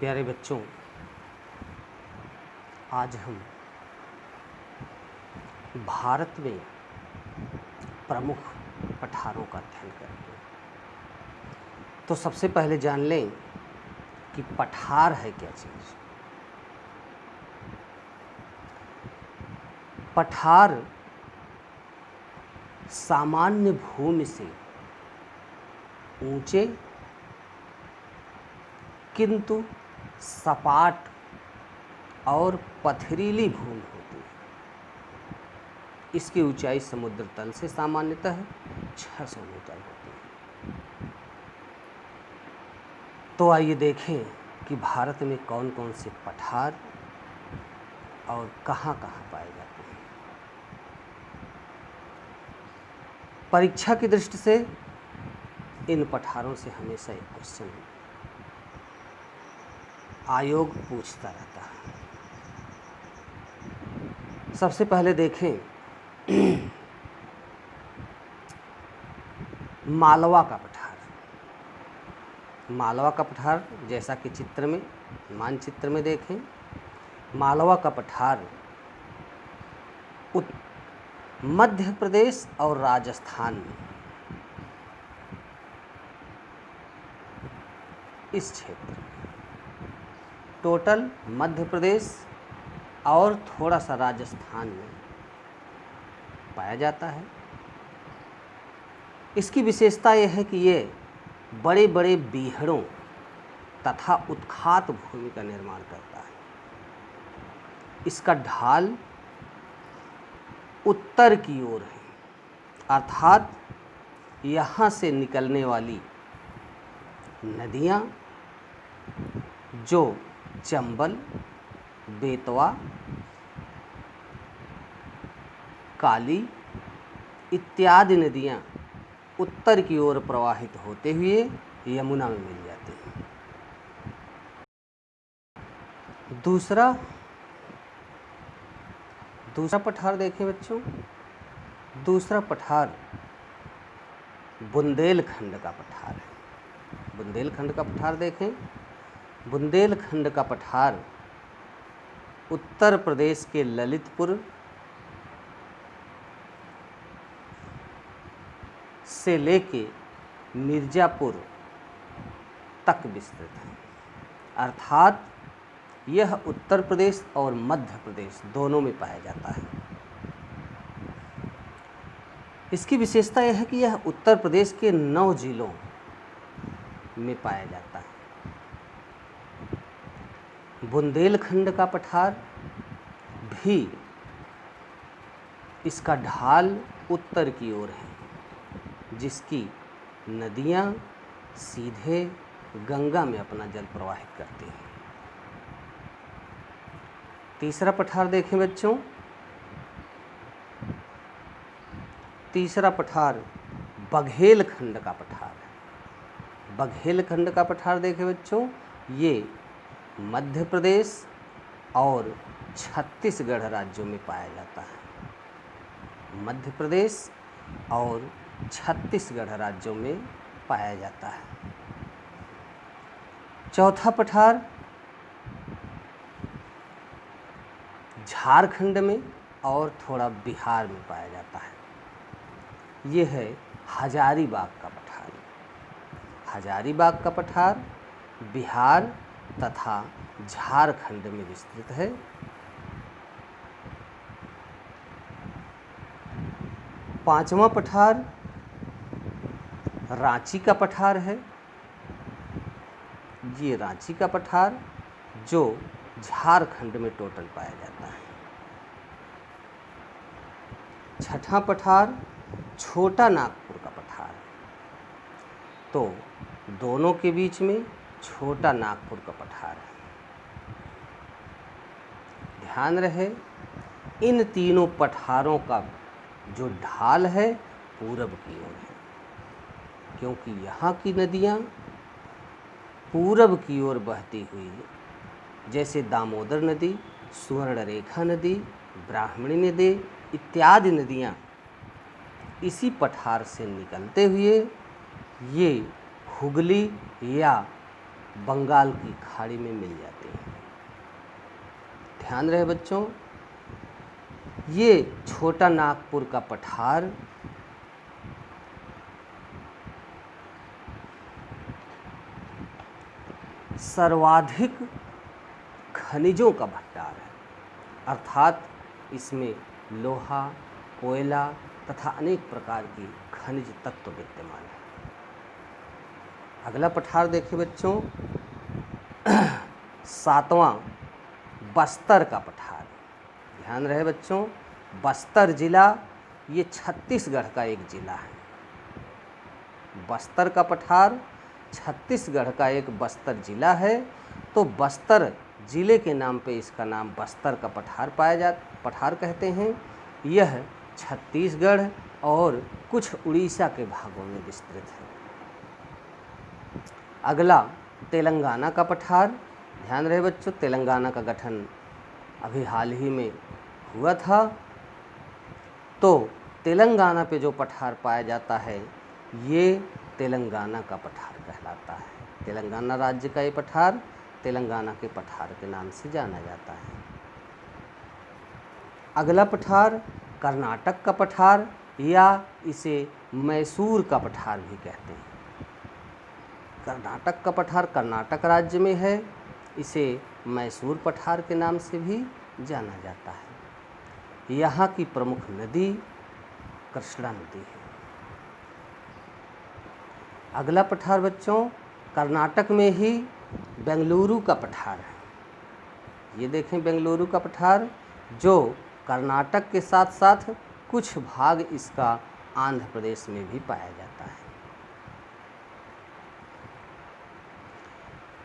प्यारे बच्चों, आज हम भारत में प्रमुख पठारों का अध्ययन करेंगे। तो सबसे पहले जान लें कि पठार है क्या चीज़। पठार सामान्य भूमि से ऊंचे किंतु सपाट और पथरीली भूमि होती है। इसकी ऊंचाई समुद्र तल से सामान्यतः 600 मीटर होती है। तो आइए देखें कि भारत में कौन कौन से पठार और कहाँ कहाँ पाए जाते हैं। परीक्षा की दृष्टि से इन पठारों से हमेशा एक क्वेश्चन आयोग पूछता रहता है। सबसे पहले देखें मालवा का पठार। मालवा का पठार जैसा कि चित्र में मानचित्र में देखें, मालवा का पठार मध्य प्रदेश और राजस्थान में, इस क्षेत्र टोटल मध्य प्रदेश और थोड़ा सा राजस्थान में पाया जाता है। इसकी विशेषता यह है कि ये बड़े बड़े बीहड़ों तथा उत्खात भूमि का निर्माण करता है। इसका ढाल उत्तर की ओर है, अर्थात यहाँ से निकलने वाली नदियाँ जो चंबल, बेतवा, काली इत्यादि नदियाँ उत्तर की ओर प्रवाहित होते हुए यमुना में मिल जाती हैं। दूसरा पठार देखें बच्चों। दूसरा पठार बुंदेलखंड का पठार है। बुंदेलखंड का पठार देखें। बुंदेलखंड का पठार उत्तर प्रदेश के ललितपुर से लेके मिर्ज़ापुर तक विस्तृत है, अर्थात यह उत्तर प्रदेश और मध्य प्रदेश दोनों में पाया जाता है। इसकी विशेषता यह है कि यह उत्तर प्रदेश के 9 जिलों में पाया जाता है। बुंदेलखंड का पठार भी इसका ढाल उत्तर की ओर है, जिसकी नदियाँ सीधे गंगा में अपना जल प्रवाहित करती हैं। तीसरा पठार देखें बच्चों। तीसरा पठार बघेलखंड का पठार है। बघेलखंड का पठार देखें बच्चों, ये मध्य प्रदेश और छत्तीसगढ़ राज्यों में पाया जाता है। मध्य प्रदेश और छत्तीसगढ़ राज्यों में पाया जाता है। चौथा पठार झारखंड में और थोड़ा बिहार में पाया जाता है। ये है हजारीबाग का पठार। हजारीबाग का पठार बिहार तथा झारखंड में विस्तृत है। पांचवा पठार रांची का पठार है। ये रांची का पठार जो झारखंड में टोटल पाया जाता है। छठा पठार छोटा नागपुर का पठार है। तो दोनों के बीच में छोटा नागपुर का पठार है। ध्यान रहे, इन तीनों पठारों का जो ढाल है पूरब की ओर है, क्योंकि यहाँ की नदियाँ पूरब की ओर बहती हुई, जैसे दामोदर नदी, सुवर्णरेखा नदी, ब्राह्मणी नदी इत्यादि नदियाँ इसी पठार से निकलते हुए ये हुगली या बंगाल की खाड़ी में मिल जाते हैं। ध्यान रहे बच्चों, ये छोटा नागपुर का पठार सर्वाधिक खनिजों का भंडार है, अर्थात इसमें लोहा, कोयला तथा अनेक प्रकार की खनिज तत्व विद्यमान है। अगला पठार देखिए बच्चों, 7वां बस्तर का पठार। ध्यान रहे बच्चों, बस्तर जिला ये छत्तीसगढ़ का एक जिला है। बस्तर का पठार छत्तीसगढ़ का एक बस्तर जिला है, तो बस्तर जिले के नाम पे इसका नाम बस्तर का पठार कहते हैं। यह छत्तीसगढ़ और कुछ उड़ीसा के भागों में विस्तृत है। अगला तेलंगाना का पठार। ध्यान रहे बच्चों, तेलंगाना का गठन अभी हाल ही में हुआ था, तो तेलंगाना पे जो पठार पाया जाता है ये तेलंगाना का पठार कहलाता है। तेलंगाना राज्य का ये पठार तेलंगाना के पठार के नाम से जाना जाता है। अगला पठार कर्नाटक का पठार या इसे मैसूर का पठार भी कहते हैं। कर्नाटक का पठार कर्नाटक राज्य में है, इसे मैसूर पठार के नाम से भी जाना जाता है। यहाँ की प्रमुख नदी कृष्णा नदी है। अगला पठार बच्चों कर्नाटक में ही बेंगलुरु का पठार है। ये देखें बेंगलुरु का पठार, जो कर्नाटक के साथ साथ कुछ भाग इसका आंध्र प्रदेश में भी पाया जाता है।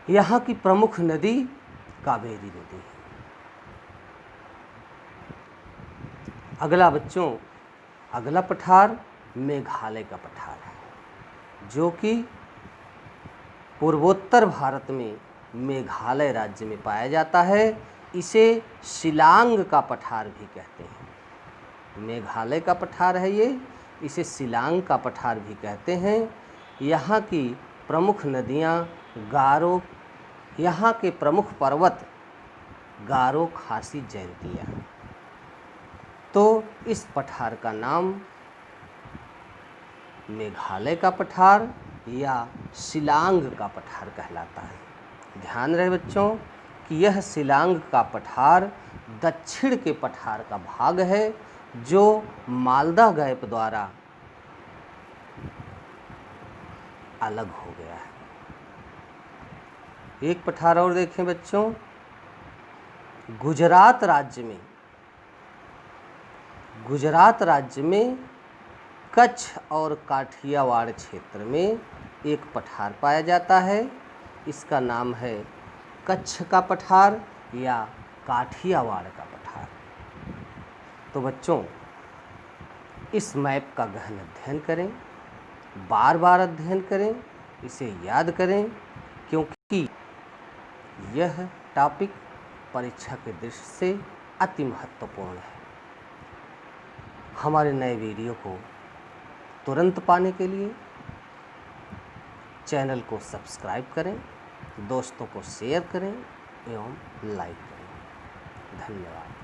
यहाँ की प्रमुख नदी कावेरी नदी है। अगला बच्चों, अगला पठार मेघालय का पठार है, जो कि पूर्वोत्तर भारत में मेघालय राज्य में पाया जाता है। इसे शिलांग का पठार भी कहते हैं। मेघालय का पठार है ये, इसे शिलांग का पठार भी कहते हैं। यहाँ की प्रमुख नदियाँ गारो, यहाँ के प्रमुख पर्वत गारो, खासी, जयंतिया। तो इस पठार का नाम मेघालय का पठार या शिलांग का पठार कहलाता है। ध्यान रहे बच्चों कि यह शिलांग का पठार दक्षिण के पठार का भाग है, जो मालदा गैप द्वारा अलग हो गया है। एक पठार और देखें बच्चों, गुजरात राज्य में कच्छ और काठियावाड़ क्षेत्र में एक पठार पाया जाता है। इसका नाम है कच्छ का पठार या काठियावाड़ का पठार। तो बच्चों इस मैप का गहन अध्ययन करें, बार बार अध्ययन करें, इसे याद करें, क्योंकि यह टॉपिक परीक्षा के दृष्टि से अति महत्वपूर्ण है। हमारे नए वीडियो को तुरंत पाने के लिए चैनल को सब्सक्राइब करें, दोस्तों को शेयर करें एवं लाइक करें। धन्यवाद।